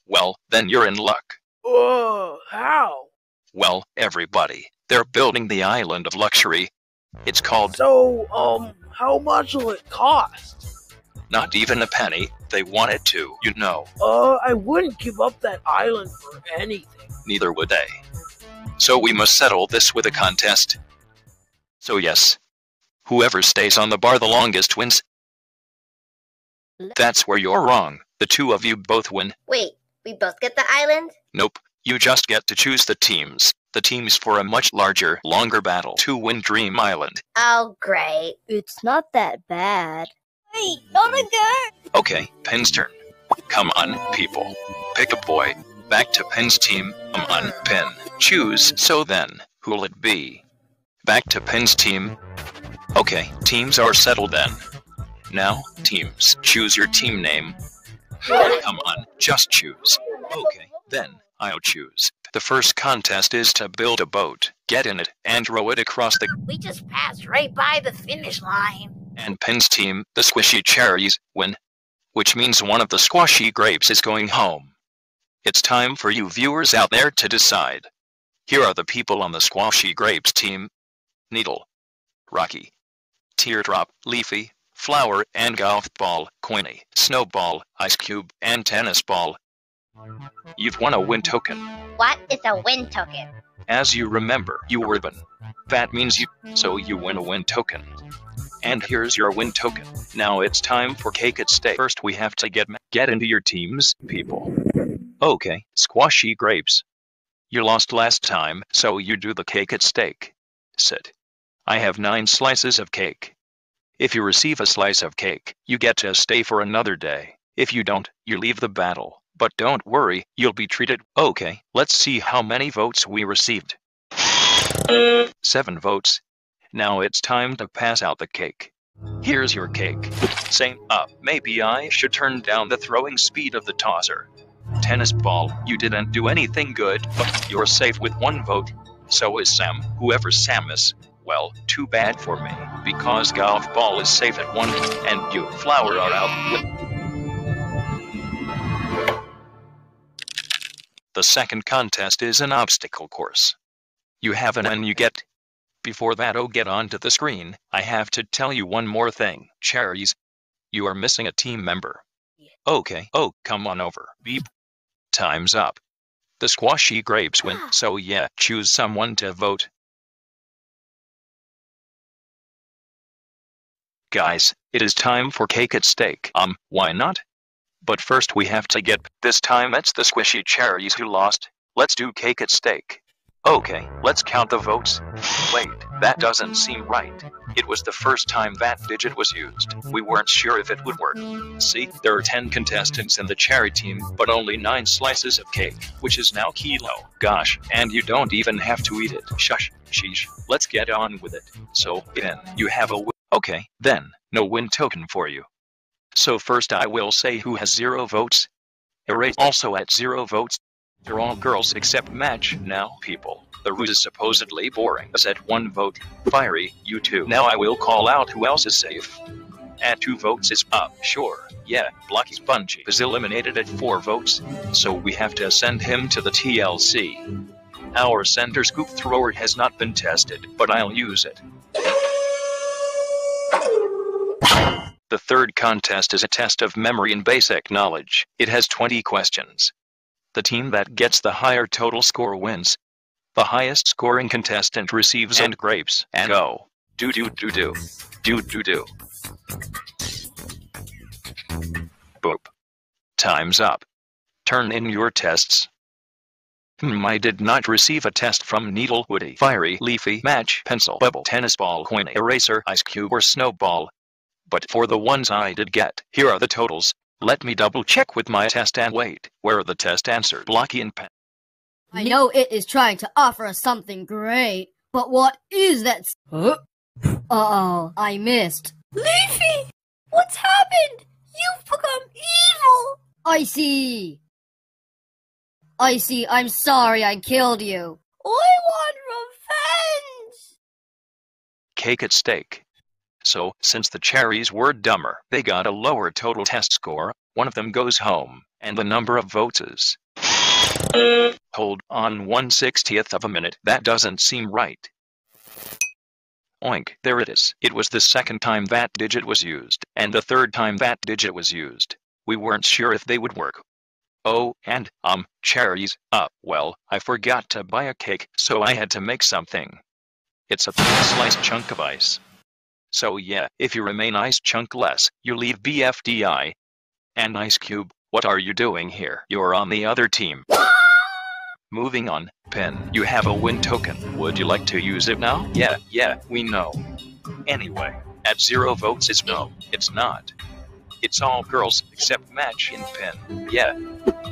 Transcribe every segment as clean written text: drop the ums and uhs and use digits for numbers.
Well, then you're in luck. How? Well, everybody, they're building the island of luxury. It's called... So, how much will it cost? Not even a penny. They want it to, you know. I wouldn't give up that island for anything. Neither would they. So we must settle this with a contest. So yes, whoever stays on the bar the longest wins. That's where you're wrong. The two of you both win. Wait, we both get the island? Nope, you just get to choose the teams. The teams for a much larger, longer battle to win Dream Island. Oh, great. It's not that bad. Wait, not again! Okay, Pen's turn. Come on, people. Pick a boy. Back to Pen's team. Come on, Pen. Choose. So then, who'll it be? Back to Pen's team. Okay, teams are settled then. Now, teams, choose your team name. Come on, just choose. Okay, then, I'll choose. The first contest is to build a boat, get in it, and row it across the... We just passed right by the finish line. And Pen's team, the squishy cherries, win. Which means one of the squashy grapes is going home. It's time for you viewers out there to decide. Here are the people on the squashy grapes team. Needle, Rocky, Teardrop, Leafy, Flower, and Golf Ball, Coiny, Snowball, Ice Cube, and Tennis Ball. You've won a win token. What is a win token? As you remember, you were win. That means so you win a win token. And here's your win token. Now it's time for cake at stake. First we have to get into your teams, people. Okay, squashy grapes. You lost last time, so you do the cake at stake. Sit. I have 9 slices of cake. If you receive a slice of cake, you get to stay for another day. If you don't, you leave the battle. But don't worry, you'll be treated. Okay, let's see how many votes we received. 7 votes. Now it's time to pass out the cake. Here's your cake. Same up. Maybe I should turn down the throwing speed of the tosser. Tennis Ball, you didn't do anything good, but you're safe with 1 vote. So is Sam. Whoever Sam is. Well, too bad for me, because Golf Ball is safe at 1, and you, Flower, are out with... The second contest is an obstacle course. You have an and you get... Before that get onto the screen, I have to tell you one more thing. Cherries, you are missing a team member. Okay, come on over. Beep. Time's up. The squashy grapes win, so yeah, choose someone to vote. Guys, it is time for cake at stake. Why not? But first we have to get... This time it's the squishy cherries who lost. Let's do cake at stake. Okay, let's count the votes. Wait, that doesn't seem right. It was the first time that digit was used. We weren't sure if it would work. See, there are 10 contestants in the cherry team, but only 9 slices of cake, which is now kilo. Gosh, and you don't even have to eat it. Shush, sheesh. Let's get on with it. So, then, you have a win. Okay, then, no win token for you. So first I will say who has 0 votes. Erase also at 0 votes. They're all girls except Match. Now, people, the route is supposedly boring. Is at 1 vote. Fiery, you too. Now I will call out who else is safe. At 2 votes is up. Sure, yeah, Blocky Spongy is eliminated at 4 votes. So we have to send him to the TLC. Our center scoop thrower has not been tested, but I'll use it. The third contest is a test of memory and basic knowledge. It has 20 questions. The team that gets the higher total score wins. The highest scoring contestant receives and grapes. And go. Do. Boop. Time's up. Turn in your tests. I did not receive a test from Needle, Woody, Fiery, Leafy, Match, Pencil, Bubble, Tennis Ball, Coin, Eraser, Ice Cube, or Snowball. But for the ones I did get, here are the totals. Let me double check with my test and wait. Where are the test answers? Blocky and Pen. I know it is trying to offer us something great, but what is that? Uh-oh, I missed. Leafy! What's happened? You've become evil! I see, I'm sorry I killed you. I want revenge! Cake at stake. So, since the cherries were dumber, they got a lower total test score. One of them goes home. And the number of votes is... Hold on 1/60th of a minute. That doesn't seem right. Oink, there it is. It was the second time that digit was used, and the third time that digit was used. We weren't sure if they would work. Oh, and, cherries. Well, I forgot to buy a cake, so I had to make something. It's a thin sliced chunk of ice. So yeah, if you remain ice chunkless, you leave BFDI. And Ice Cube, what are you doing here? You're on the other team. Moving on, Pen, you have a win token. Would you like to use it now? Yeah, we know. Anyway, at 0 votes is no, it's not. It's all girls except Match and Pen. Yeah.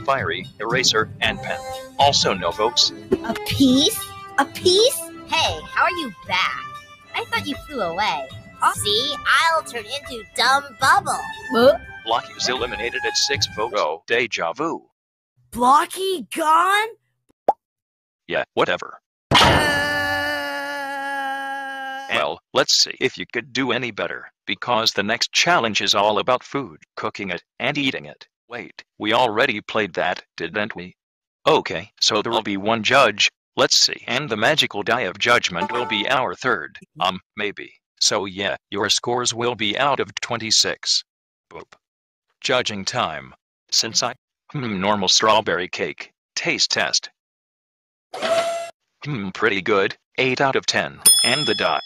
Fiery, Eraser, and Pen. Also no votes. A piece? A piece? Hey, how are you back? I thought you flew away. See, I'll turn into Dumb Bubble. Blocky's eliminated at 6 votes. Oh, deja vu. Blocky gone? Yeah, whatever. Well, let's see if you could do any better, because the next challenge is all about food, cooking it, and eating it. Wait, we already played that, didn't we? Okay, so there will be one judge, let's see, and the magical die of judgment will be our third, maybe. So yeah, your scores will be out of 26. Boop. Judging time. Since normal strawberry cake. Taste test. Pretty good. 8 out of 10. And the dot.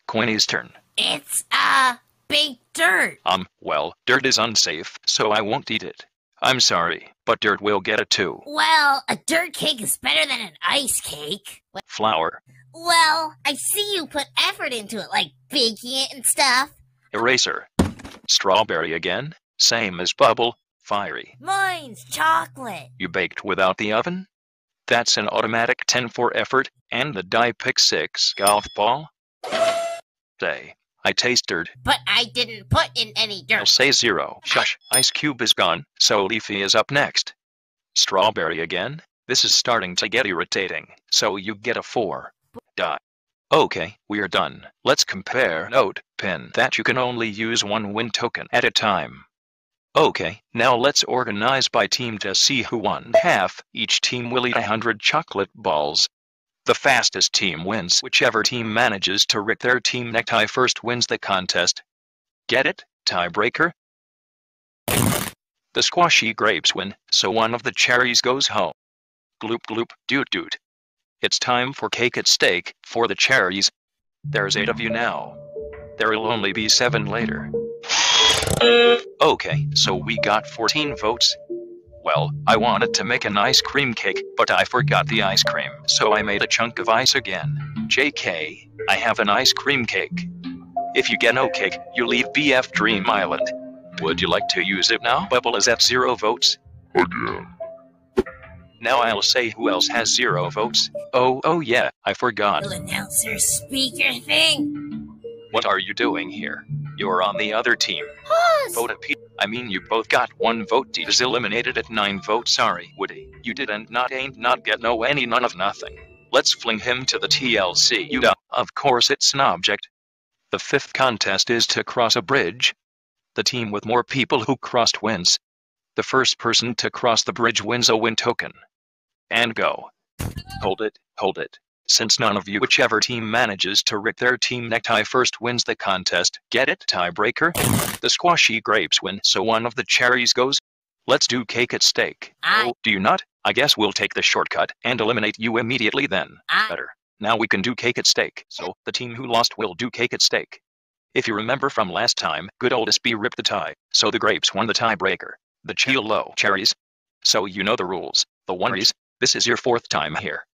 Queenie's turn. It's, big dirt. Well, dirt is unsafe, so I won't eat it. I'm sorry, but dirt will get a 2. Well, a dirt cake is better than an ice cake. Flour. Well, I see you put effort into it, like baking it and stuff. Eraser. Strawberry again. Same as Bubble. Fiery. Mine's chocolate. You baked without the oven? That's an automatic 10 for effort, and the die pick 6 golf ball. Say, I tasted. But I didn't put in any dirt. I'll say 0. Shush, Ice Cube is gone, so Leafy is up next. Strawberry again? This is starting to get irritating, so you get a 4. Dot. Okay, we're done. Let's compare. Note, Pen, that you can only use one win token at a time. Okay, now let's organize by team to see who won. Half, each team will eat 100 chocolate balls. The fastest team wins. Whichever team manages to rip their team necktie first wins the contest. Get it? Tiebreaker? The squashy grapes win, so one of the cherries goes home. Gloop gloop, doot doot. It's time for cake at stake, for the cherries. There's 8 of you now. There'll only be 7 later. Okay, so we got 14 votes. Well, I wanted to make an ice cream cake, but I forgot the ice cream, so I made a chunk of ice again. JK, I have an ice cream cake. If you get no cake, you leave BF Dream Island. Would you like to use it now? Bubble is at 0 votes. Again. Now I'll say who else has 0 votes. Oh yeah, I forgot. Will announcer speaker thing. What are you doing here? You're on the other team. Pause. Vote a P. I mean you both got 1 vote. D is eliminated at 9 votes. Sorry, Woody. You didn't not get no any none of nothing. Let's fling him to the TLC. You know, of course it's an object. The 5th contest is to cross a bridge. The team with more people who crossed wins. The first person to cross the bridge wins a win token. And go. Hold it. Since none of you, whichever team manages to rip their team necktie first wins the contest. Get it? Tiebreaker? The squashy grapes win, so one of the cherries goes. Let's do cake at stake. Oh, do you not? I guess we'll take the shortcut and eliminate you immediately then. Better. Now we can do cake at stake, so the team who lost will do cake at stake. If you remember from last time, good old SB ripped the tie, so the grapes won the tiebreaker. The Chilo cherries. So you know the rules. The oneries. This is your 4th time here.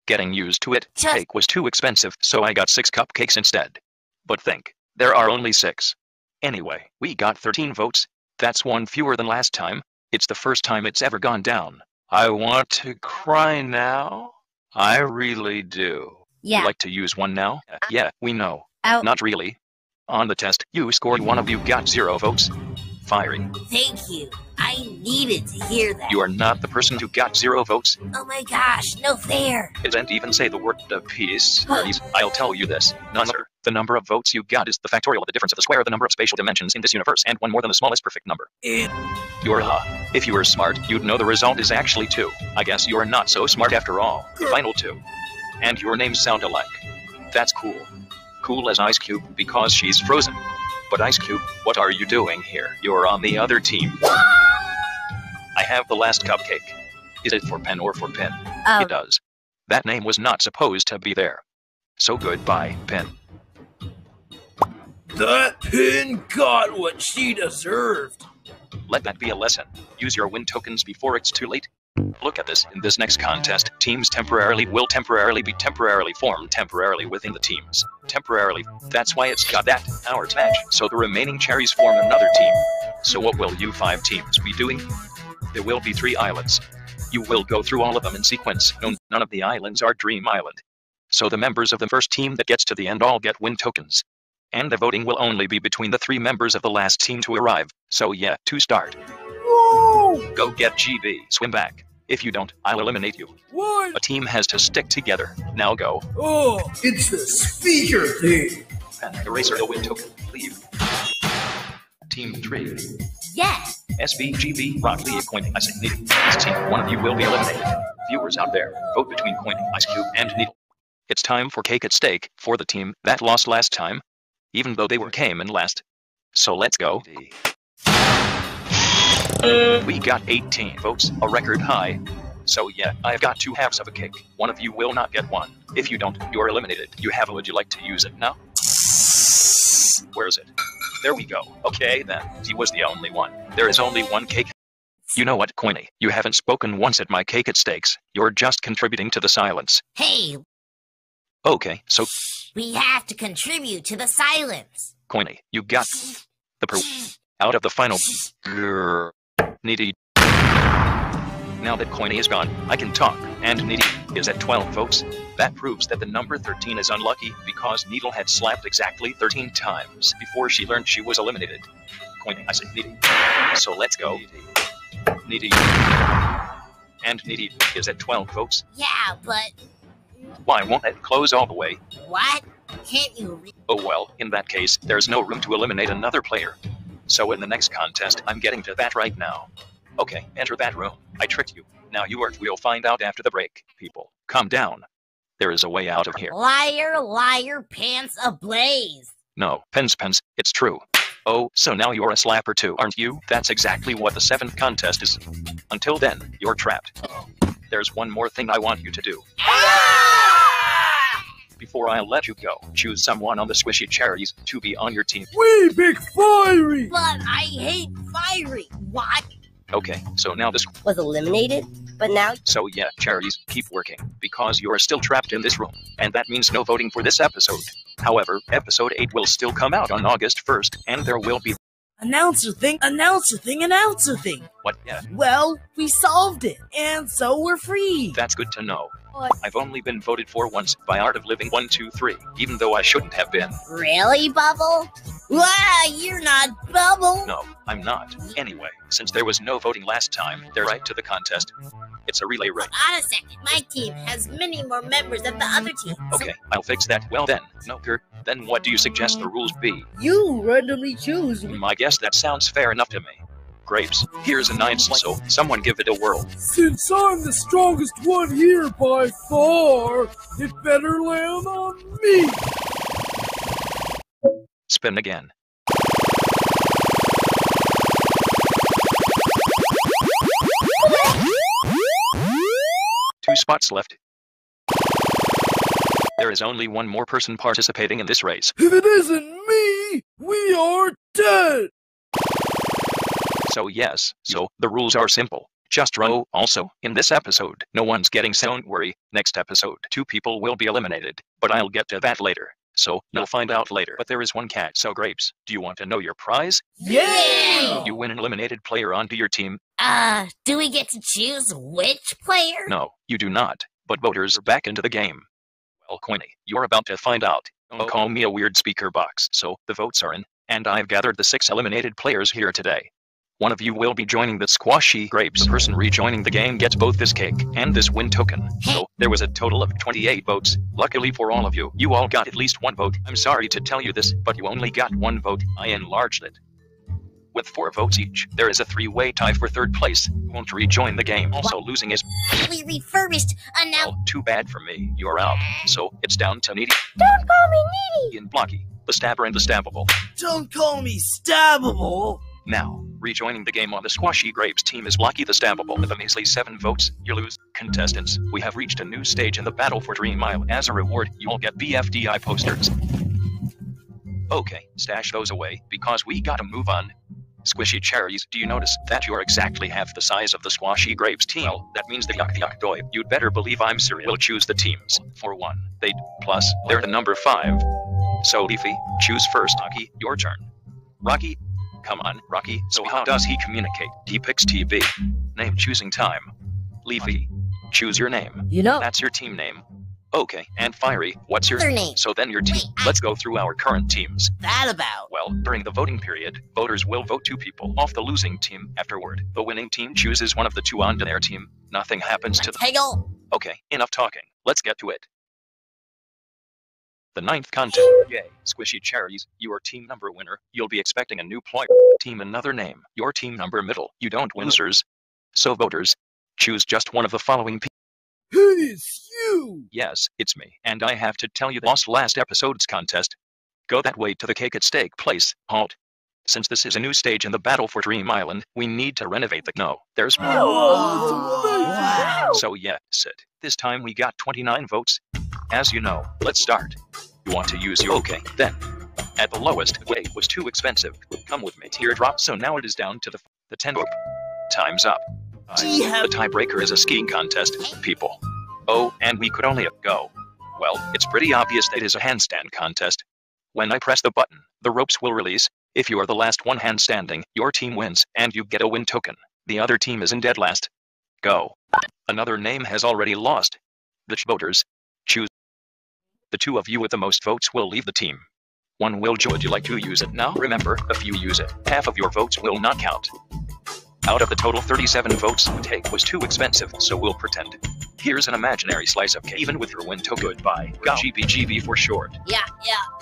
Getting used to it. Cake was too expensive, so I got 6 cupcakes instead. But think, there are only 6. Anyway, we got 13 votes. That's 1 fewer than last time. It's the first time it's ever gone down. I want to cry now. I really do. Yeah. You like to use one now? Yeah, we know. Out. Not really. On the test, you scored. One of you got 0 votes. Fiery. Thank you. I needed to hear that. You are not the person who got 0 votes. Oh my gosh, no fair. It didn't even say the word a piece. I'll tell you this. None The number of votes you got is the factorial of the difference of the square of the number of spatial dimensions in this universe and one more than the smallest perfect number. You're If you were smart, you'd know the result is actually 2. I guess you're not so smart after all. Final 2. And your names sound alike. That's cool. Cool as Ice Cube because she's frozen. But Ice Cube, what are you doing here? You're on the other team. I have the last cupcake. Is it for Pen or for Pin? It does. That name was not supposed to be there. So goodbye, Pin. That Pin got what she deserved. Let that be a lesson. Use your win tokens before it's too late. Look at this. In this next contest, teams will temporarily be formed temporarily within the teams. Temporarily. That's why it's got that hours match. So the remaining cherries form another team. So what will you 5 teams be doing? There will be 3 islands. You will go through all of them in sequence. No, none of the islands are Dream Island. So the members of the first team that gets to the end all get win tokens. And the voting will only be between the 3 members of the last team to arrive. So yeah, to start. Whoa! Go get GB. Swim back. If you don't, I'll eliminate you. What? A team has to stick together. Now go. Oh, it's the speaker thing. Pen, eraser, the win token. Leave. Team 3. Yes. SBGB, Rock Lee, Coining, Ice Needle. This team, one of you will be eliminated. Viewers out there, vote between Coining, Ice Cube, and Needle. It's time for cake at stake for the team that lost last time, even though they came in last. So let's go. We got 18 votes, a record high. So yeah, I've got 2 halves of a cake. One of you will not get one. If you don't, you're eliminated. You have it. Would you like to use it now? Where is it? There we go. Okay then. He was the only one. There is only one cake. You know what, Coiny? You haven't spoken once at my cake at stakes. You're just contributing to the silence. Hey, Okay, so we have to contribute to the silence. Coiny, you got the out of the final needy. Now that Coiny is gone, I can talk, and Needy is at 12 votes. That proves that the number 13 is unlucky because Needle had slapped exactly 13 times before she learned she was eliminated. Coiny, I said Needy. So let's go. Needy. And Needy is at 12 votes. Yeah, but Why won't it close all the way? what? Can't you Oh well, in that case, there's no room to eliminate another player. So in the next contest, I'm getting to that right now. Okay, enter that room. I tricked you. Now we'll find out after the break. People, calm down. There is a way out of here. Liar, liar, pants ablaze. No, Pens, it's true. Oh, so now you're a slapper too, aren't you? That's exactly what the 7th contest is. Until then, you're trapped. There's one more thing I want you to do. Before I let you go, choose someone on the squishy cherries to be on your team. We big fiery. But I hate fiery. What? Okay, so now this. Was eliminated, but now. So yeah, cherries, keep working, because you're still trapped in this room, and that means no voting for this episode. However, episode 8 will still come out on August 1st, and there will be. Announcer thing. What? Yeah, Well, we solved it, and so we're free. that's good to know. I've only been voted for once by Art of Living 1, 2, 3, even though I shouldn't have been. Really, Bubble? Wow, you're not Bubble. No, I'm not. Anyway, since there was no voting last time, they're right to the contest. It's a relay race. On a second, my team has many more members than the other team. Okay, I'll fix that. Well then, Noker, then what do you suggest the rules be? You randomly choose. I guess that sounds fair enough to me. Grapes, here's a 9 so someone give it a whirl. Since I'm the strongest one here by far, it better land on me. Spin again. 2 spots left. There is only one more person participating in this race. If it isn't me, we are dead. So yes, the rules are simple. Just row. Also, in this episode, no one's getting so don't worry. Next episode, 2 people will be eliminated, but I'll get to that later. So, you'll find out later. But there is one catch. So Grapes, do you want to know your prize? Yeah! You win an eliminated player onto your team. Do we get to choose which player? No, you do not. But voters are back into the game. Well, Coiny, you're about to find out. Don't call me a weird speaker box. So, the votes are in, and I've gathered the 6 eliminated players here today. One of you will be joining the Squashy Grapes. The person rejoining the game gets both this cake and this win token. So, there was a total of 28 votes. Luckily for all of you, you all got at least 1 vote. I'm sorry to tell you this, but you only got 1 vote. I enlarged it. With 4 votes each, there is a 3-way tie for 3rd place. You won't rejoin the game. Also, losing is We refurbished and now. well, too bad for me. You're out. So, it's down to Needy Don't call me needy. and Blocky, the Stabber and the Stabbable. Don't call me stabbable. Now, rejoining the game on the Squashy Grapes team is Blocky the Stabbable with a measly 7 votes. You lose. Contestants, we have reached a new stage in the battle for Dream Island. As a reward, you'll get BFDI posters. Okay, stash those away, because we gotta move on. Squishy Cherries, do you notice that you're exactly half the size of the Squashy Grapes team? Well, that means the yuck doy. You'd better believe I'm serious. We'll choose the teams. For one, plus, they're the number 5. So Leafy, choose first. Rocky, your turn. Rocky, come on, Rocky. So how does he communicate? He picks TV. Name choosing time. Leafy, choose your name. You know, That's your team name. Okay, and Fiery, what's your Their name. So then your team. Wait, Let's go through our current teams. That about. Well, during the voting period, voters will vote 2 people off the losing team. Afterward, the winning team chooses one of the 2 onto their team. Nothing happens to the. Tangle. Okay, enough talking. Let's get to it. The 9th contest. Yay, Squishy Cherries, you are team number winner. You'll be expecting a new player. Team another name. Your team number middle. You don't win losers. So voters, choose just one of the following people. Hey, it's you. Yes, it's me. And I have to tell you, lost last episode's contest. Go that way to the Cake at Stake place. Halt. Since this is a new stage in the battle for Dream Island, we need to renovate the. No, there's more. Oh, that's amazing. So yeah, sit. This time we got 29 votes. As you know, let's start. You want to use your okay, then. At the lowest, wait was too expensive. Come with me, teardrop. So now it is down to the 10 vote. Time's up. The tiebreaker is a skiing contest, people. Oh, and we could only go. Well, it's pretty obvious that it is a handstand contest. When I press the button, the ropes will release. If you are the last one handstanding, your team wins, and you get a win token. The other team is in dead last. Go. Another name has already lost. The voters, choose. The 2 of you with the most votes will leave the team. One will join. Would you like to use it now? Remember, if you use it, half of your votes will not count. Out of the total 37 votes, cake was too expensive, so we'll pretend. Here's an imaginary slice of cake, even with your win token. Goodbye. GBGB for short. Yeah,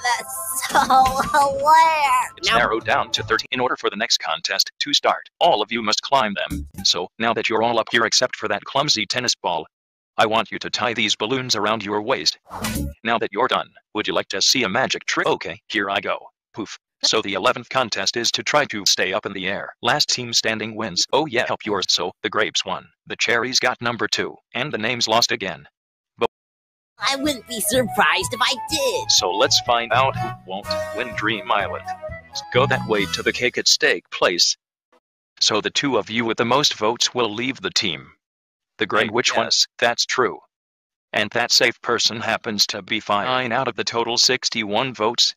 that's so hilarious. It's narrowed down to 13. In order for the next contest to start, all of you must climb them. So, now that you're all up here except for that clumsy tennis ball, I want you to tie these balloons around your waist. Now that you're done, would you like to see a magic trick? Okay, here I go. Poof. So the 11th contest is to try to stay up in the air. Last team standing wins. Oh yeah, help yours. So, the grapes won. The cherries got number 2. And the names lost again. But I wouldn't be surprised if I did. so let's find out who won't win Dream Island. Go that way to the Cake at Stake place. So the 2 of you with the most votes will leave the team. The gray which ones? That's true. And that safe person happens to be 5 out of the total 61 votes.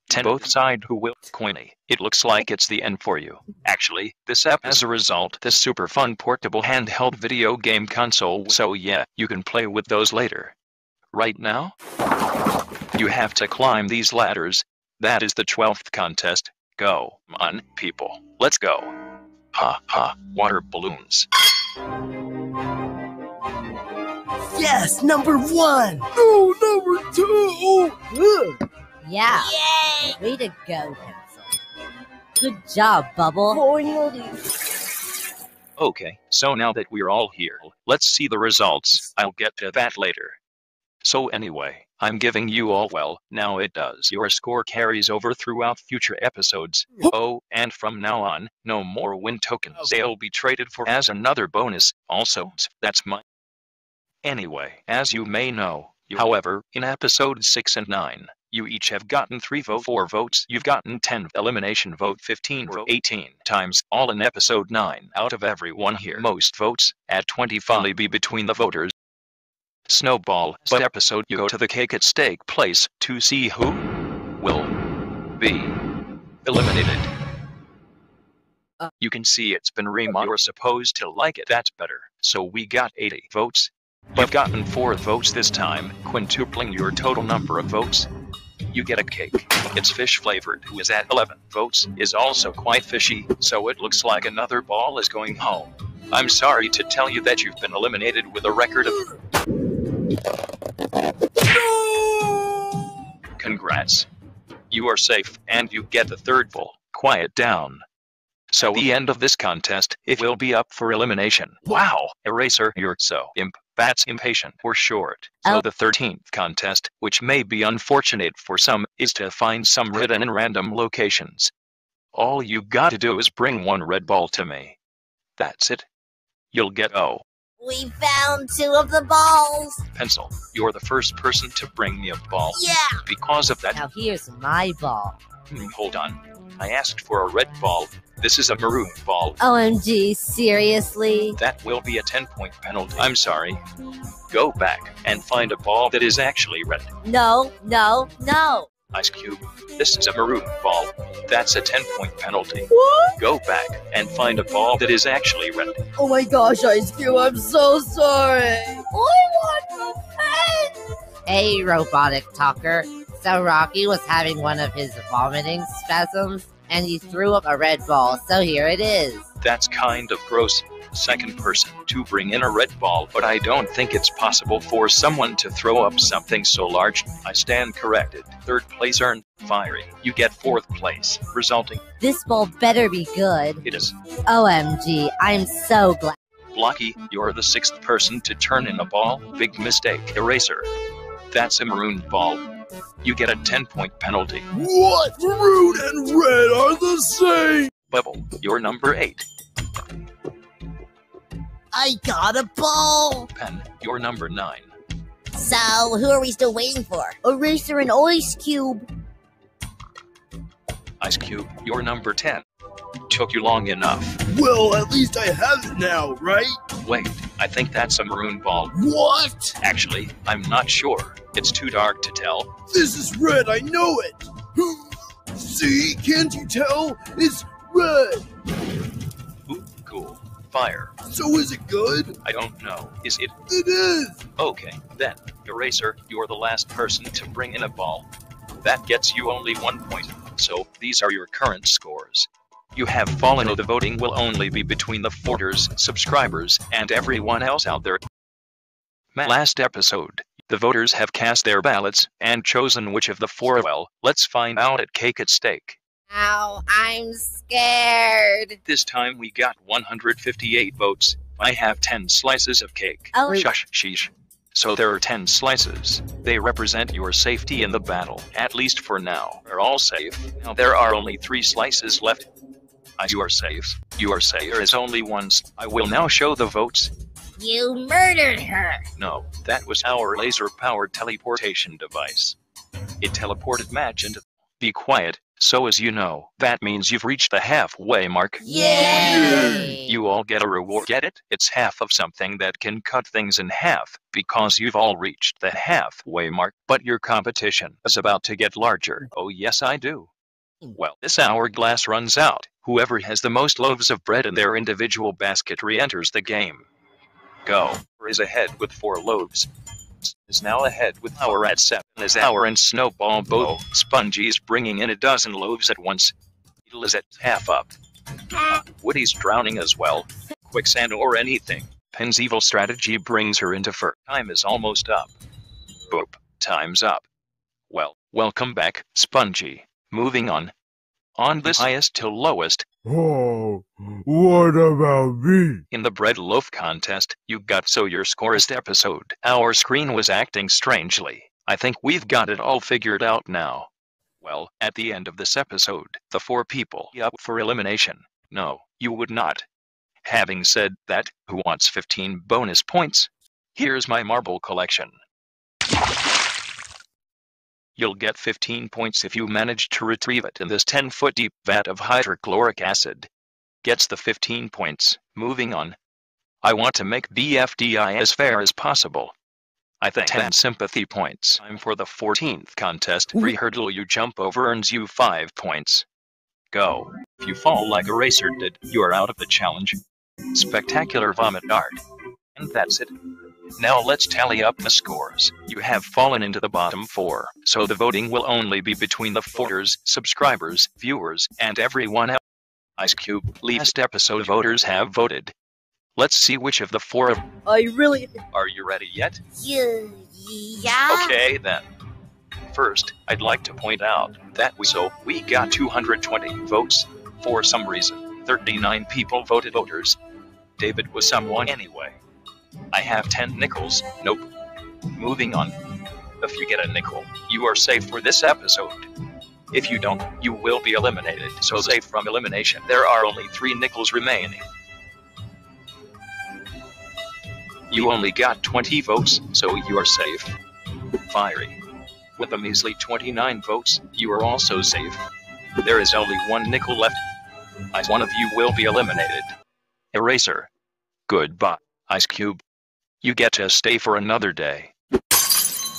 10 both side who will coiny. It looks like it's the end for you. Actually, this app as a result, this super fun portable handheld video game console, so yeah, you can play with those later. Right now, you have to climb these ladders. That is the 12th contest. Go on, people. Let's go. Ha ha, water balloons. Yes, number 1. No, number 2. yeah. Yay! Way to go, Pencil. Good job, Bubble. Okay, so now that we're all here, let's see the results. I'll get to that later. So anyway, I'm giving you all well, now it does. Your score carries over throughout future episodes. Oh, and from now on, no more win tokens. They'll be traded for as another bonus. Also, that's my. Anyway, as you may know, however, in episodes 6 and 9, you each have gotten 4 votes. You've gotten 10 elimination vote, 15 vote, 18 times, all in episode 9. Out of everyone here, most votes, at 25 be between the voters. Snowball, but episode you go to the Cake at Stake place to see who will be eliminated. You can see it's been remodeled. You're supposed to like it. That's better. So we got 80 votes. You've gotten 4 votes this time, quintupling your total number of votes. You get a cake. It's fish flavored, who is at 11 votes, is also quite fishy, so it looks like another ball is going home. I'm sorry to tell you that you've been eliminated with a record of... No! Congrats. You are safe, and you get the third ball. Quiet down. So the end of this contest, it will be up for elimination. Wow, Eraser, you're so that's impatient for short. So the 13th contest, which may be unfortunate for some, is to find some hidden in random locations. All you gotta do is bring one red ball to me. That's it. You'll get We found 2 of the balls. Pencil, you're the first person to bring me a ball. Yeah. Because of that... Now here's my ball. Hold on. I asked for a red ball. This is a maroon ball. OMG, seriously? That will be a 10-point penalty. I'm sorry. Go back and find a ball that is actually red. No, no, no. Ice Cube, this is a maroon ball. That's a 10-point penalty. What? Go back and find a ball that is actually red. Oh my gosh, Ice Cube, I'm so sorry. I want the pen. Hey, robotic talker. So Rocky was having one of his vomiting spasms, and he threw up a red ball, so here it is. That's kind of gross. Second person to bring in a red ball, but I don't think it's possible for someone to throw up something so large. I stand corrected. Third place earned. Fiery. You get 4th place, resulting... This ball better be good. It is. OMG, I'm so glad. Blocky, you're the 6th person to turn in a ball. Big mistake. Eraser. That's a maroon ball. You get a 10-point penalty. What? Maroon and red are the same! Bubble, you're number 8. I got a ball! Pen, you're number 9. So, who are we still waiting for? Eraser and Ice Cube. Ice Cube, you're number 10. Took you long enough. Well, at least I have it now, right? Wait, I think that's a maroon ball. What? Actually, I'm not sure. It's too dark to tell. This is red, I know it! See, can't you tell? It's red! Ooh, cool. Fire. So is it good? I don't know. Is it? It is! Okay, then. Eraser, you're the last person to bring in a ball. That gets you only 1 point. So, these are your current scores. You have fallen. The voting will only be between the Forters, subscribers, and everyone else out there. Last episode, the voters have cast their ballots and chosen which of the 4. Well, let's find out at Cake at Stake. Ow, I'm scared. This time we got 158 votes. I have 10 slices of cake. Oh, Shush, sheesh. So there are 10 slices. They represent your safety in the battle, at least for now. We're all safe. Now there are only 3 slices left. You are safe. You are safe. There is only one. I will now show the votes. You murdered her. No, that was our laser-powered teleportation device. It teleported Match into... Be quiet, so as you know, that means you've reached the halfway mark. Yay! You all get a reward. Get it? It's half of something that can cut things in half, because you've all reached the halfway mark, but your competition is about to get larger. Oh yes, I do. Well, this hourglass runs out. Whoever has the most loaves of bread in their individual basket re-enters the game. Go is ahead with 4 loaves. Is now ahead with Hour at 7 as Hour and Snowball both. Spongy's bringing in a dozen loaves at once. Beetle is at half up. Woody's drowning as well. Quicksand or anything. Pen's evil strategy brings her into first. Time is almost up. Boop. Time's up. Well, welcome back, Spongy. Moving on. On this highest to lowest. Oh, what about me? In the bread loaf contest, you got so your scorest episode. Our screen was acting strangely. I think we've got it all figured out now. Well, at the end of this episode, the 4 people up for elimination. No, you would not. Having said that, who wants 15 bonus points? Here's my marble collection. You'll get 15 points if you manage to retrieve it in this 10-foot deep vat of hydrochloric acid. Gets the 15 points. Moving on. I want to make BFDI as fair as possible. I think 10 sympathy points. Time for the 14th contest. Free hurdle you jump over earns you 5 points. Go. If you fall like Eraser did, you are out of the challenge. Spectacular vomit art. And that's it. Now let's tally up the scores. You have fallen into the bottom 4, so the voting will only be between the voters, subscribers, viewers, and everyone else. Ice Cube, last episode voters have voted. Let's see which of the 4 of... Are you ready yet? Yeah. Okay then. First, I'd like to point out that we got 220 votes. For some reason, 39 people voted voters. David was someone anyway. I have 10 nickels. Nope. Moving on. If you get a nickel, you are safe for this episode. If you don't, you will be eliminated. So safe from elimination. There are only 3 nickels remaining. You only got 20 votes, so you are safe. Fiery. With a measly 29 votes, you are also safe. There is only 1 nickel left. As one of you will be eliminated. Eraser. Goodbye, Ice Cube. You get to stay for another day.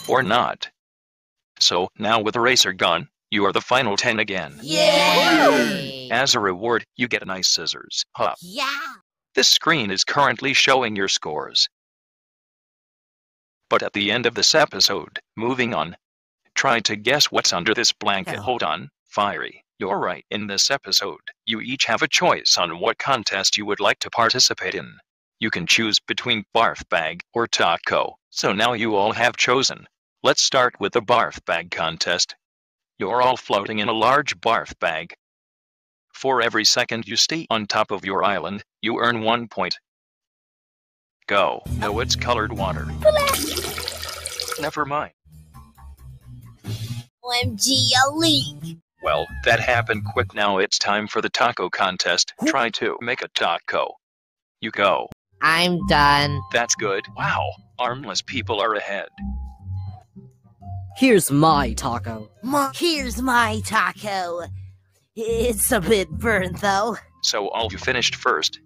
Or not. So, now with Eraser gone, you are the final 10 again. Yay! As a reward, you get nice scissors. Huh. Yeah. This screen is currently showing your scores. But at the end of this episode, moving on, try to guess what's under this blanket. Hold on, Fiery, you're right. In this episode, you each have a choice on what contest you would like to participate in. You can choose between barf bag or taco. So now you all have chosen. Let's start with the barf bag contest. You're all floating in a large barf bag. For every second you stay on top of your island, you earn 1 point. Go. No, it's colored water. Never mind. OMG, a leak. Well, that happened quick. Now it's time for the taco contest. Try to make a taco. You go. I'm done. That's good. Wow, armless people are ahead. Here's my taco. Here's my taco. It's a bit burnt, though. So all you finished first.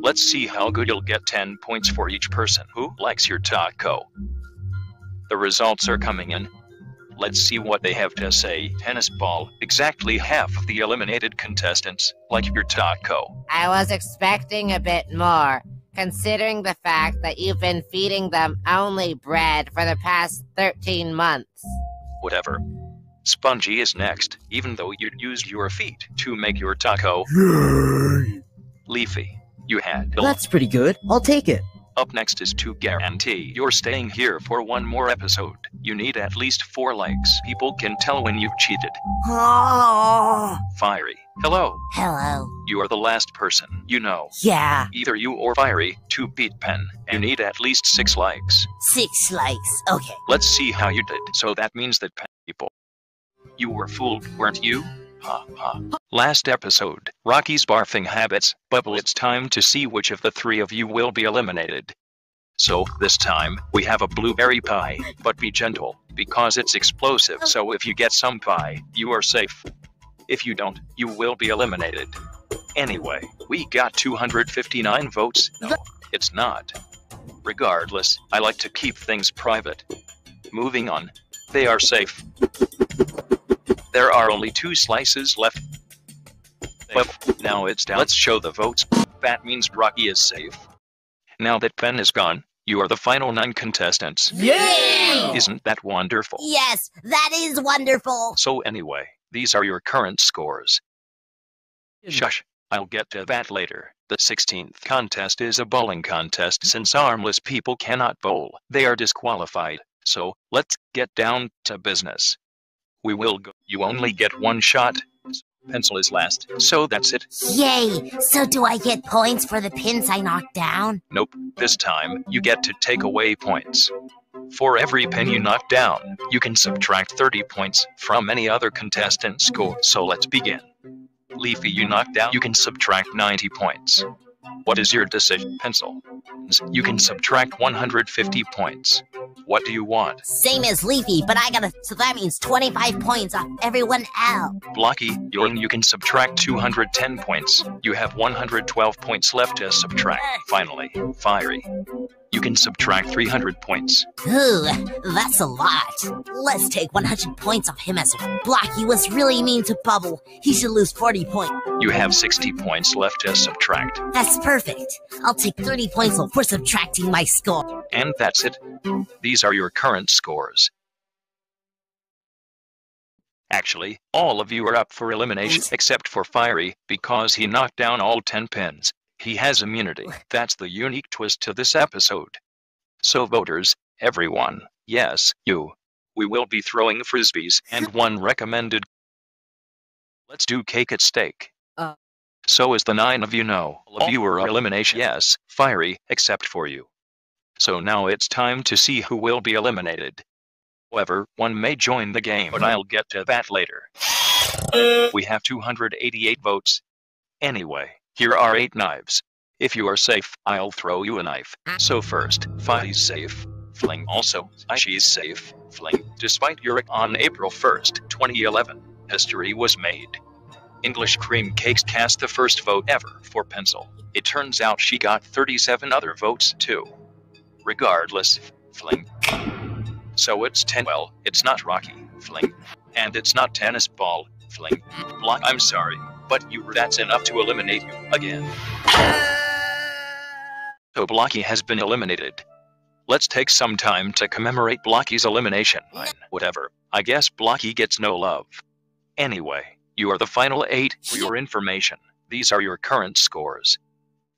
Let's see how good you'll get. 10 points for each person who likes your taco. The results are coming in. Let's see what they have to say. Tennis ball. Exactly half of the eliminated contestants like your taco. I was expecting a bit more, considering the fact that you've been feeding them only bread for the past 13 months. Whatever. Spongy is next, even though you used your feet to make your taco. Yay! Leafy, you had. That's pretty good. I'll take it. Up next is to guarantee you're staying here for one more episode. You need at least 4 likes. People can tell when you've cheated. Oh. Fiery. Hello. Hello. You are the last person. You know. Yeah. Either you or Fiery to beat Pen. You need at least 6 likes. 6 likes. Okay. Let's see how you did. So that means that Pen people. You were fooled, weren't you? Ha ha. Last episode, Rocky's barfing habits. Bubble, it's time to see which of the 3 of you will be eliminated. So, this time, we have a blueberry pie, but be gentle, because it's explosive, so if you get some pie, you are safe. If you don't, you will be eliminated. Anyway, we got 259 votes. No, it's not. Regardless, I like to keep things private. Moving on. They are safe. There are only 2 slices left. But now it's down. Let's show the votes. That means Rocky is safe. Now that Pen is gone, you are the final 9 contestants. Yay! Isn't that wonderful? Yes, that is wonderful. So anyway, these are your current scores. Shush, I'll get to that later. The 16th contest is a bowling contest. Since armless people cannot bowl, they are disqualified. So, let's get down to business. We will go. You only get 1 shot. Pencil is last, so that's it. Yay! So do I get points for the pins I knocked down? Nope, this time, you get to take away points. For every pin you knock down, you can subtract 30 points from any other contestant's score. So let's begin. Leafy, you knocked down, you can subtract 90 points. What is your decision? Pencil. You can subtract 150 points. What do you want? Same as Leafy, but so that means 25 points off everyone else. Blocky, you can subtract 210 points. You have 112 points left to subtract. Finally, Fiery. You can subtract 300 points. Ooh, that's a lot. Let's take 100 points off him as well. Blocky was really mean to Bubble. He should lose 40 points. You have 60 points left to subtract. That's perfect. I'll take 30 points off for subtracting my score. And that's it. These are your current scores. Actually, all of you are up for elimination except for Fiery, because he knocked down all 10 pins. He has immunity. That's the unique twist to this episode. So voters, everyone, yes, you. We will be throwing frisbees and one recommended. Let's do cake at stake. So as the 9 of you know, all of you are elimination. Yes, Fiery, except for you. So now it's time to see who will be eliminated. However, one may join the game, but I'll get to that later. We have 288 votes. Anyway, here are 8 knives. If you are safe, I'll throw you a knife. So first, Fiery's safe. Fling. Also, she's safe. Fling. Despite your on April 1st, 2011, history was made. English cream cakes cast the first vote ever for pencil. It turns out she got 37 other votes too. Regardless, fling. So it's 10. Well, it's not Rocky, fling. And it's not tennis ball, fling. Block. I'm sorry, but that's enough to eliminate you again. So Blocky has been eliminated. Let's take some time to commemorate Blocky's elimination. Fine, whatever. I guess Blocky gets no love. Anyway, you are the final 8. For your information, these are your current scores.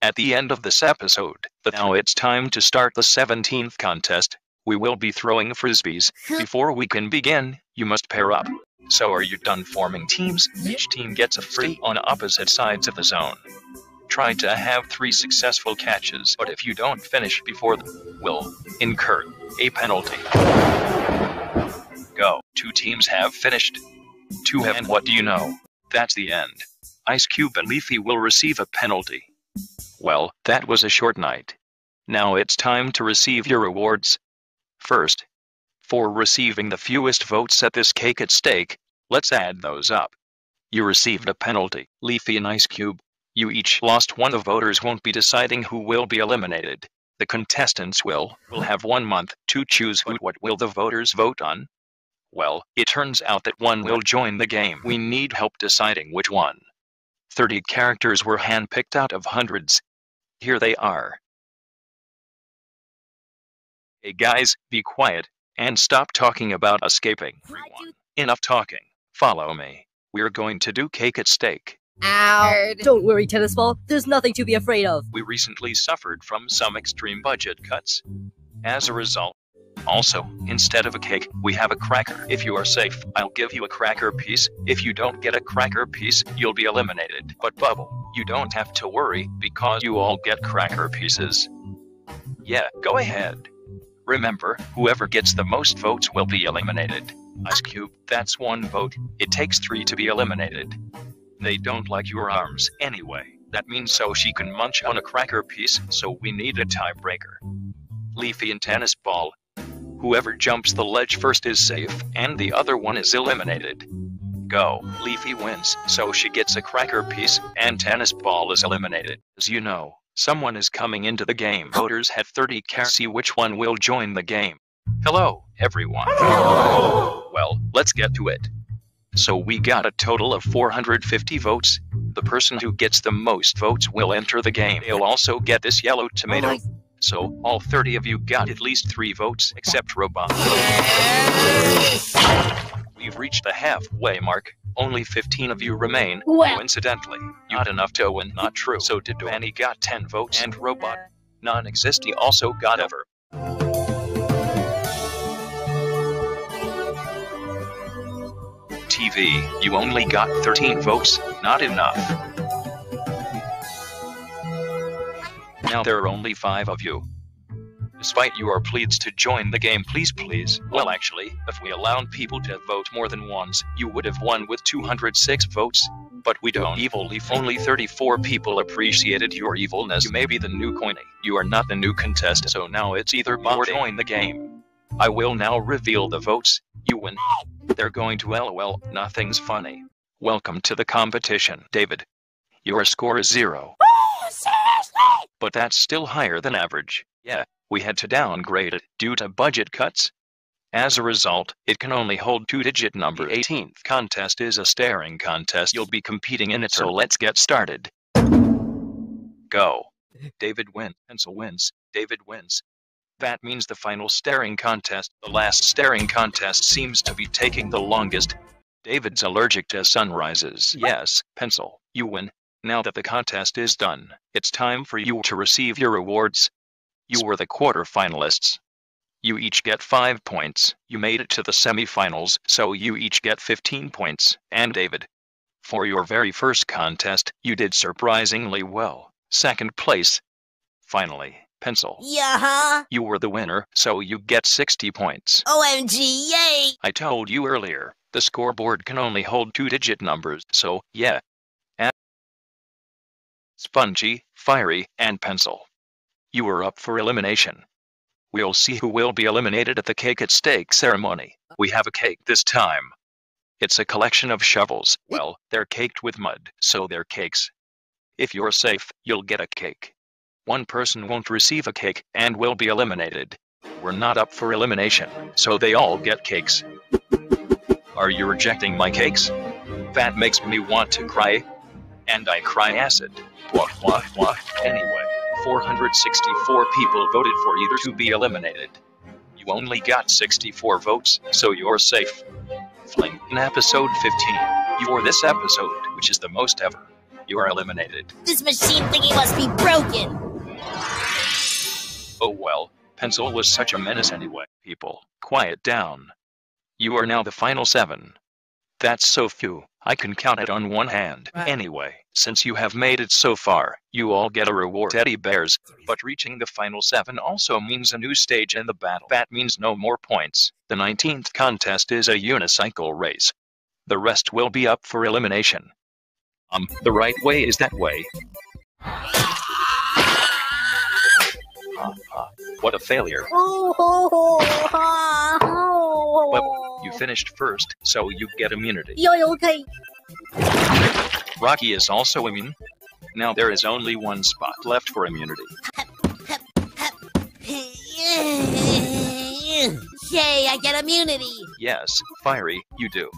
At the end of this episode, now it's time to start the 17th contest. We will be throwing frisbees. Before we can begin, you must pair up. So are you done forming teams? Each team gets a free on opposite sides of the zone. Try to have 3 successful catches, but if you don't finish before will incur a penalty. Go. 2 teams have finished. 2 have, and what do you know? That's the end. Ice Cube and Leafy will receive a penalty. Well, that was a short night. Now it's time to receive your rewards. First, for receiving the fewest votes at this cake at stake, let's add those up. You received a penalty. Leafy and Ice Cube, you each lost 1. The voters won't be deciding who will be eliminated. The contestants will have 1 month to choose what will the voters vote on. Well, it turns out that one will join the game. We need help deciding which one. 30 characters were handpicked out of hundreds. Here they are. Hey guys, be quiet, and stop talking about escaping. Everyone. Enough talking. Follow me. We're going to do cake at stake. Ow! Don't worry, Tennis Ball. There's nothing to be afraid of. We recently suffered from some extreme budget cuts. As a result, also, instead of a cake, we have a cracker. If you are safe, I'll give you a cracker piece. If you don't get a cracker piece, you'll be eliminated. But Bubble, you don't have to worry, because you all get cracker pieces. Yeah, go ahead. Remember, whoever gets the most votes will be eliminated. Ice Cube, that's 1 vote. It takes 3 to be eliminated. They don't like your arms anyway. That means so she can munch on a cracker piece, so we need a tiebreaker. Leafy and Tennis Ball. Whoever jumps the ledge first is safe, and the other one is eliminated. Go. Leafy wins, so she gets a cracker piece, and Tennis Ball is eliminated. As you know, someone is coming into the game. Voters have 30 cards. See which one will join the game. Hello, everyone. Well, let's get to it. So we got a total of 450 votes. The person who gets the most votes will enter the game. They'll also get this yellow tomato. So, all 30 of you got at least 3 votes, except Robot. We've reached the halfway mark. Only 15 of you remain. Coincidentally, you got enough to win. Not true. So did Danny got 10 votes and Robot, non-existing, also got ever. TV, you only got 13 votes, not enough. Now there are only 5 of you. Despite your pleas to join the game, please. Well, actually, if we allowed people to vote more than once, you would have won with 206 votes. But we don't. Evil Leaf, only 34 people appreciated your evilness. You may be the new coiny. You are not the new contestant, so now it's either buy or join the game. I will now reveal the votes. You win. They're going to LOL, nothing's funny. Welcome to the competition, David. Your score is 0. But that's still higher than average. Yeah, we had to downgrade it due to budget cuts. As a result, it can only hold 2-digit number. The 18th contest is a staring contest. You'll be competing in it, so let's get started. Go. David wins. Pencil wins. David wins. That means the final staring contest. The last staring contest seems to be taking the longest. David's allergic to sunrises. Yes, Pencil, you win. Now that the contest is done, it's time for you to receive your rewards. You were the quarterfinalists. You each get 5 points. You made it to the semifinals, so you each get 15 points. And David, for your very first contest, you did surprisingly well. Second place. Finally, Pencil. Yeah. You were the winner, so you get 60 points. OMG, yay! I told you earlier, the scoreboard can only hold 2-digit numbers, so yeah. And Spongy, Fiery, and Pencil. You are up for elimination. We'll see who will be eliminated at the cake at stake ceremony. We have a cake this time. It's a collection of shovels. Well, they're caked with mud, so they're cakes. If you're safe, you'll get a cake. One person won't receive a cake and will be eliminated. We're not up for elimination, so they all get cakes. Are you rejecting my cakes? That makes me want to cry. And I cry acid. Blah, blah, blah. Anyway, 464 people voted for either to be eliminated. You only got 64 votes, so you're safe. Fling. In episode 15, you're this episode, which is the most ever. You are eliminated. This machine thingy must be broken. Oh well, Pencil was such a menace anyway. People, quiet down. You are now the final 7. That's so few, I can count it on one hand. Anyway, since you have made it so far, you all get a reward, teddy bears. But reaching the final 7 also means a new stage in the battle. That means no more points. The 19th contest is a unicycle race. The rest will be up for elimination. The right way is that way. What a failure. Well, you finished first, so you get immunity. Okay. Rocky is also immune. Now there is only one spot left for immunity. Yay, I get immunity. Yes, Fiery, you do.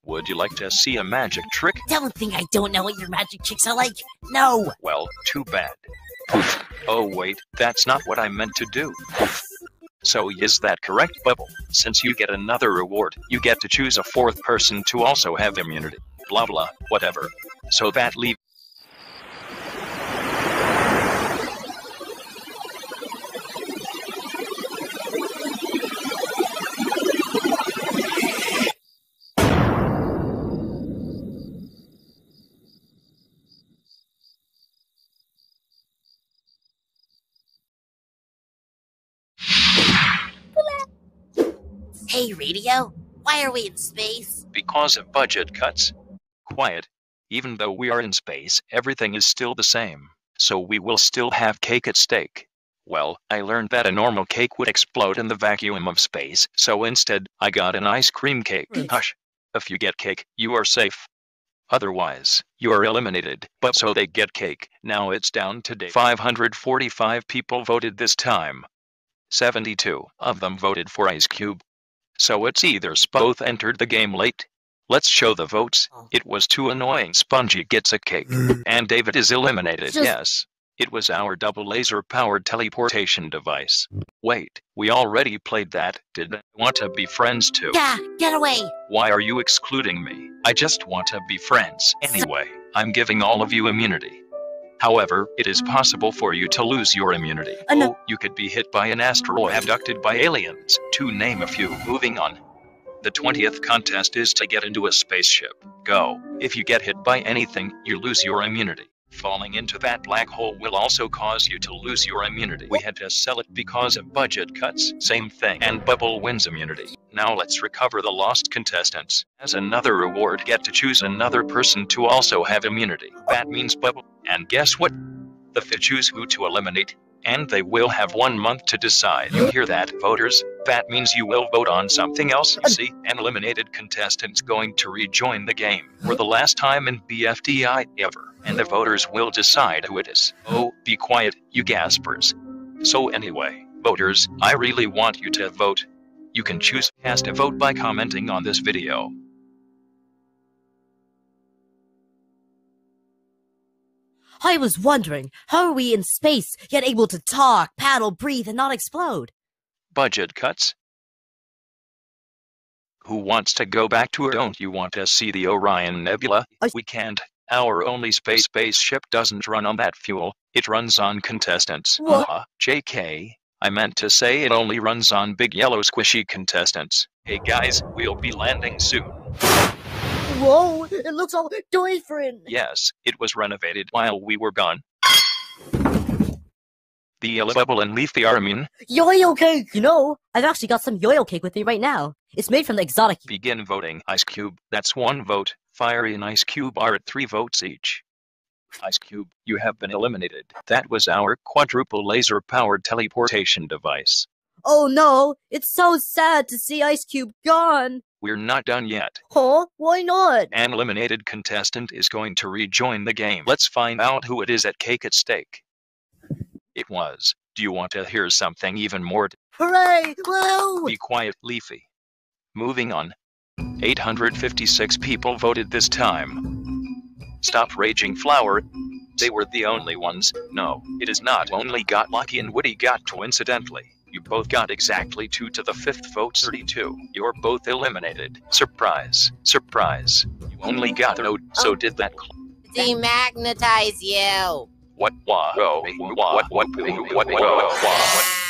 Would you like to see a magic trick? Don't think I don't know what your magic tricks are like. No. Well, too bad. Oh wait, that's not what I meant to do. So is that correct, Bubble? Since you get another reward, you get to choose a 4th person to also have immunity. Blah blah, whatever. So that leaves... Hey, radio, why are we in space? Because of budget cuts. Quiet. Even though we are in space, everything is still the same. So we will still have cake at stake. Well, I learned that a normal cake would explode in the vacuum of space, so instead, I got an ice cream cake. Hush. If you get cake, you are safe. Otherwise, you are eliminated. But so they get cake. Now it's down to 545 people voted this time. 72 of them voted for Ice Cube. So it's either both entered the game late. Let's show the votes. It was too annoying. Spongy gets a cake. And David is eliminated. Yes. It was our double laser-powered teleportation device. Wait, we already played that. Did I want to be friends too? Yeah, get away. Why are you excluding me? I just want to be friends. Anyway, I'm giving all of you immunity. However, it is possible for you to lose your immunity. No. You could be hit by an asteroid, abducted by aliens, to name a few. Moving on. The 20th contest is to get into a spaceship. Go. If you get hit by anything, you lose your immunity. Falling into that black hole will also cause you to lose your immunity. We had to sell it because of budget cuts. Same thing. And Bubble wins immunity. Now let's recover the lost contestants. As another reward, get to choose another person to also have immunity. That means Bubble. And guess what? The Fit choose who to eliminate. And they will have 1 month to decide. You hear that, voters? That means you will vote on something else. You see, an eliminated contestant's going to rejoin the game for the last time in BFDI ever. And the voters will decide who it is. Oh, be quiet, you gaspers. So anyway, voters, I really want you to vote. You can choose to cast a vote by commenting on this video. I was wondering, how are we in space, yet able to talk, paddle, breathe, and not explode? Budget cuts? Who wants to go back to Earth? Don't you want to see the Orion Nebula? We can't. Our only spaceship doesn't run on that fuel. It runs on contestants. What? JK. I meant to say it only runs on big yellow squishy contestants. Hey guys, we'll be landing soon. Whoa, it looks all different. Yes, it was renovated while we were gone. The yellow bubble and leafy are immune. Yo-yo cake! You know, I've actually got some yo-yo cake with me right now. It's made from the exotic. Begin voting. Ice Cube, that's 1 vote. Fiery and Ice Cube are at 3 votes each. Ice Cube, you have been eliminated. That was our quadruple laser-powered teleportation device. Oh no, it's so sad to see Ice Cube gone. We're not done yet. Huh? Why not? An eliminated contestant is going to rejoin the game. Let's find out who it is at Cake at Stake. It was. Do you want to hear something even more? Hooray! Woo! Be quiet, Leafy. Moving on. 856 people voted this time. Stop raging, Flower. They were the only ones. No, it is not. Only got lucky and Woody got coincidentally. You both got exactly 2 to the 5th vote, 32. You're both eliminated. Surprise. Surprise. You only got a vote, so did that. Demagnetize you. What?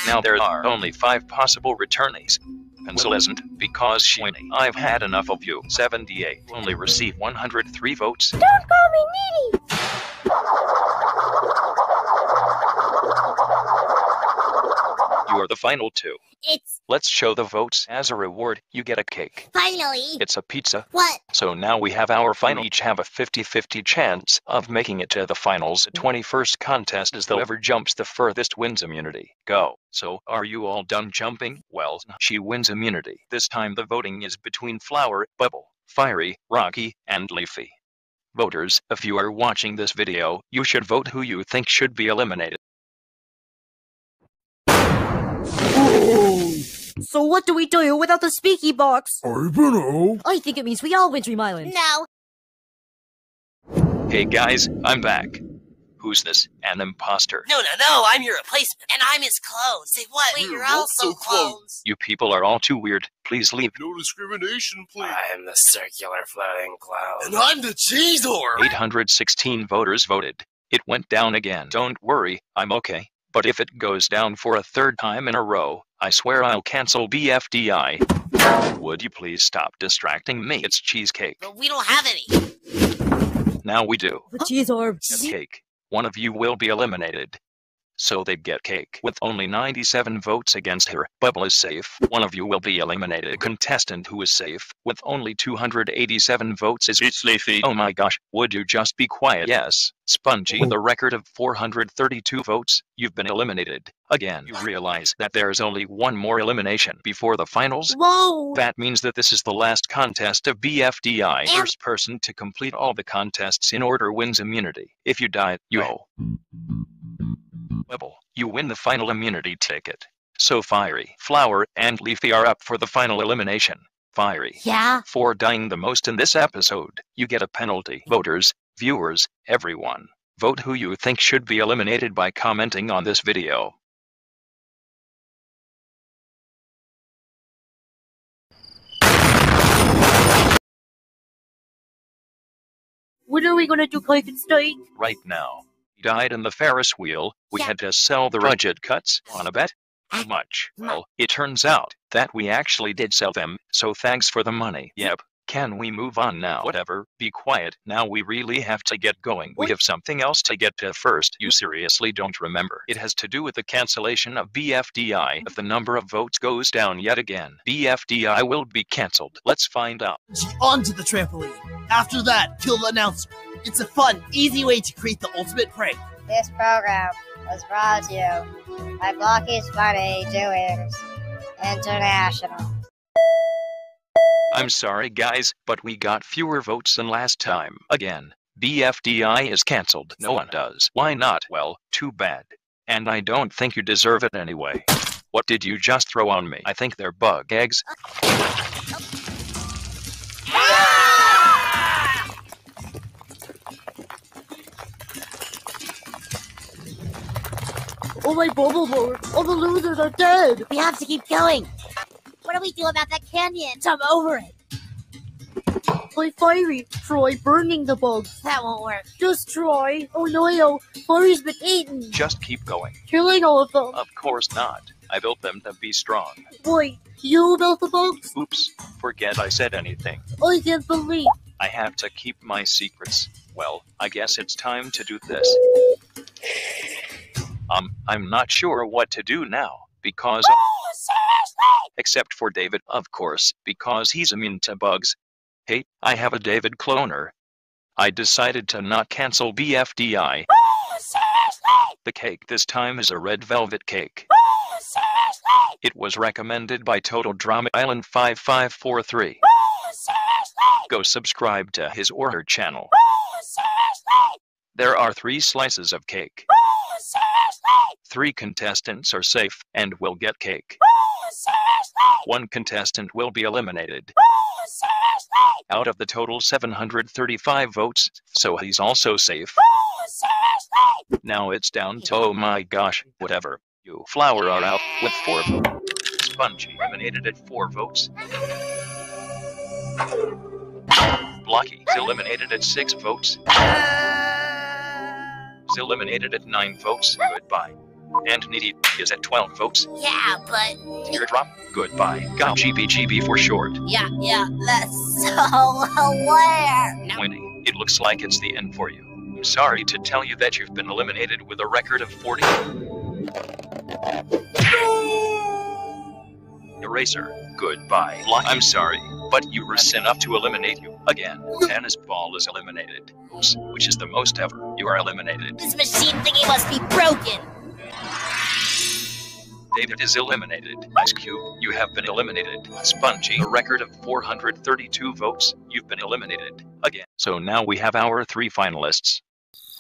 Now there are only 5 possible returnees. Pencil isn't, because I've had enough of you. 78 only received 103 votes. Don't call me needy. You are the final 2. It's Let's show the votes. As a reward, you get a cake. finally. It's a pizza. What? So now we have our final. Each have a 50-50 chance of making it to the finals. The 21st contest is whoever jumps the furthest wins immunity. Go. So, are you all done jumping? Well, she wins immunity. This time the voting is between Flower, Bubble, Fiery, Rocky, and Leafy. Voters, if you are watching this video, you should vote who you think should be eliminated. So what do we do without the speaky box? I dunno. I think it means we all win Dream Island. No. Hey guys, I'm back. Who's this? An imposter. No, I'm your replacement. And I'm his clone. Say what? Wait, you're both also so close. clones. You people are all too weird. Please leave. No discrimination, please. I'm the circular floating cloud. And I'm the cheese whore. 816 voters voted. It went down again. Don't worry, I'm okay. But if it goes down for a 3rd time in a row, I swear I'll cancel BFDI. Would you please stop distracting me? It's cheesecake. But we don't have any. Now we do. The cheese orb. Get cake. One of you will be eliminated. So they get cake. With only 97 votes against her, Bubble is safe. One of you will be eliminated. Contestant who is safe, with only 287 votes is It's Leafy. Oh my gosh, would you just be quiet? Yes, Spongy. With a record of 432 votes, you've been eliminated. Again, you realize that there's only one more elimination before the finals? Whoa! That means that this is the last contest of BFDI. First person to complete all the contests in order wins immunity. If you die, you Bubble, you win the final immunity ticket. So Fiery, Flower, and Leafy are up for the final elimination. Fiery. Yeah? For dying the most in this episode, you get a penalty. Voters, viewers, everyone, vote who you think should be eliminated by commenting on this video. When are we gonna do Cake and Steak? Right now. He died in the Ferris wheel. We Yeah. had to sell the budget cuts. Wanna bet? How much? Well, it turns out that we actually did sell them, so thanks for the money. Yep. Can we move on now? Whatever, be quiet. Now we really have to get going. We have something else to get to first. You seriously don't remember. It has to do with the cancellation of BFDI. If the number of votes goes down yet again, BFDI will be cancelled. Let's find out. Onto the trampoline. After that, kill the announcer. It's a fun, easy way to create the ultimate prank. This program was brought to you by Blocky's Funny Doings International. I'm sorry guys, but we got fewer votes than last time. Again, BFDI is cancelled. No one does. Why not? Well, too bad. And I don't think you deserve it anyway. What did you just throw on me? I think they're bug eggs. Oh my bubble board! All the losers are dead! We have to keep going. What do we do about that canyon? Jump over it. Play Fiery, Troy burning the bugs. That won't work. Just try. Oh no, Fiery's been eaten. Just keep going. Killing all of them. Of course not. I built them to be strong. Wait, you built the bugs? Oops. Forget I said anything. I can't believe. I have to keep my secrets. Well, I guess it's time to do this. I'm not sure what to do now, because... Oh, seriously? Except for David, of course, because he's immune to bugs. Hey, I have a David cloner. I decided to not cancel bfdi. Oh, seriously? The cake this time is a red velvet cake. Oh, seriously? It was recommended by Total Drama Island 5543. Oh, seriously? Go subscribe to his or her channel. Oh, seriously? There are 3 slices of cake. Oh, seriously? 3 contestants are safe and will get cake. Oh, seriously? 1 contestant will be eliminated Oh, seriously? out of the total 735 votes, so he's also safe. Oh, seriously? Now it's down to oh my gosh, whatever. You Flower are out with 4 votes. Spongy eliminated at 4 votes. Blocky is eliminated at 6 votes. Is eliminated at 9 votes. Goodbye. And Needy is at 12 votes. Yeah, but... Teardrop. Goodbye. Got GBGB for short. Yeah, so where? No. Winnie, it looks like it's the end for you. I'm sorry to tell you that you've been eliminated with a record of 40. Eraser. Goodbye. I'm sorry, but you were sent up to eliminate you again. Tennis ball is eliminated. Oops, which is the most ever. You are eliminated. This machine thingy must be broken. David is eliminated. Ice Cube, you have been eliminated. Spongy, a record of 432 votes. You've been eliminated again. So now we have our 3 finalists.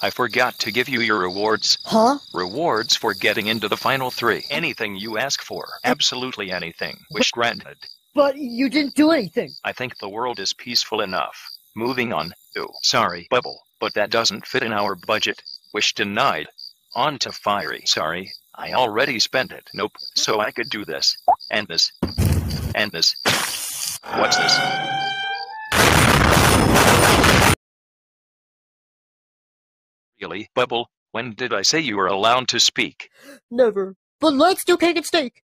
I forgot to give you your rewards. Huh? Rewards for getting into the final 3. Anything you ask for. Absolutely anything. Wish granted. But you didn't do anything. I think the world is peaceful enough. Moving on. Oh, sorry, Bubble, but that doesn't fit in our budget. Wish denied. On to Fiery. Sorry, I already spent it. Nope, so I could do this. And this. And this. What's this? Really, Bubble? When did I say you were allowed to speak? Never. But let's do cake and steak.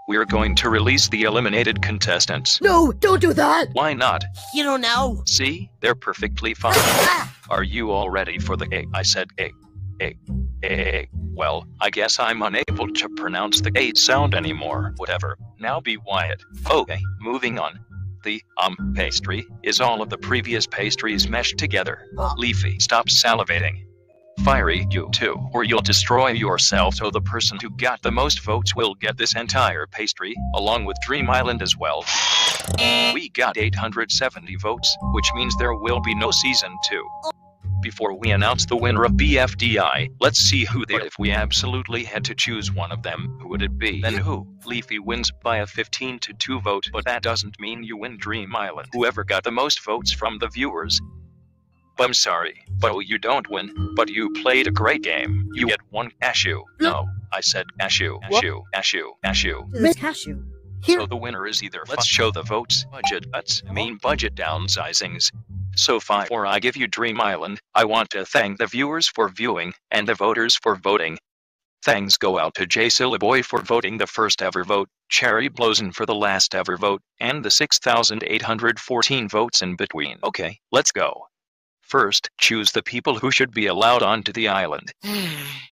We're going to release the eliminated contestants. No, don't do that. Why not? You don't know. See? They're perfectly fine. Are you all ready for the egg? I said egg. Egg. Egg. Well, I guess I'm unable to pronounce the A sound anymore. Whatever. Now be quiet. Okay, moving on. The pastry is all of the previous pastries meshed together. Leafy, stop salivating. Fiery, you too, or you'll destroy yourself, so the person who got the most votes will get this entire pastry, along with Dream Island as well. We got 870 votes, which means there will be no season 2. Before we announce the winner of bfdi, let's see who they are. If we absolutely had to choose one of them, who would it be? Then who? Leafy wins by a 15-2 vote, but that doesn't mean you win Dream Island. Whoever got the most votes from the viewers. I'm sorry, but you don't win, but you played a great game. You get 1 cashew. No, I said cashew, cashew, cashew, cashew. Miss Cashew. Here. So the winner is either let's show the votes, budget cuts, budget downsizings. So before I give you Dream Island, I want to thank the viewers for viewing, and the voters for voting. Thanks go out to J Sillaboy for voting the first ever vote, Cherry Blossom for the last ever vote, and the 6,814 votes in between. Okay, let's go. First, choose the people who should be allowed onto the island.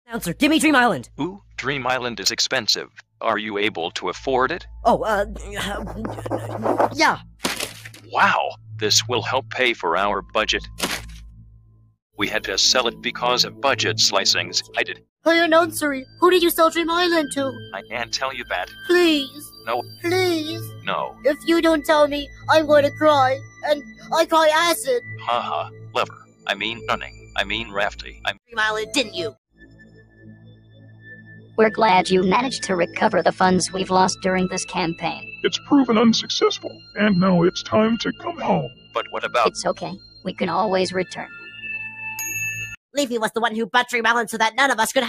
Announcer, give me Dream Island. Ooh, Dream Island is expensive. Are you able to afford it? Oh, yeah. Wow, this will help pay for our budget. We had to sell it because of budget slicings. I did. Hey, announcer, who did you sell Dream Island to? I can't tell you that. Please. No. Please. No. If you don't tell me, I'm going to cry. And I cry acid. Haha, lover. I mean running. I mean rafty. Dream Island, didn't you? We're glad you managed to recover the funds we've lost during this campaign. It's proven unsuccessful, and now it's time to come home. But what about... It's okay. We can always return. Leafy was the one who butchered Melon so that none of us could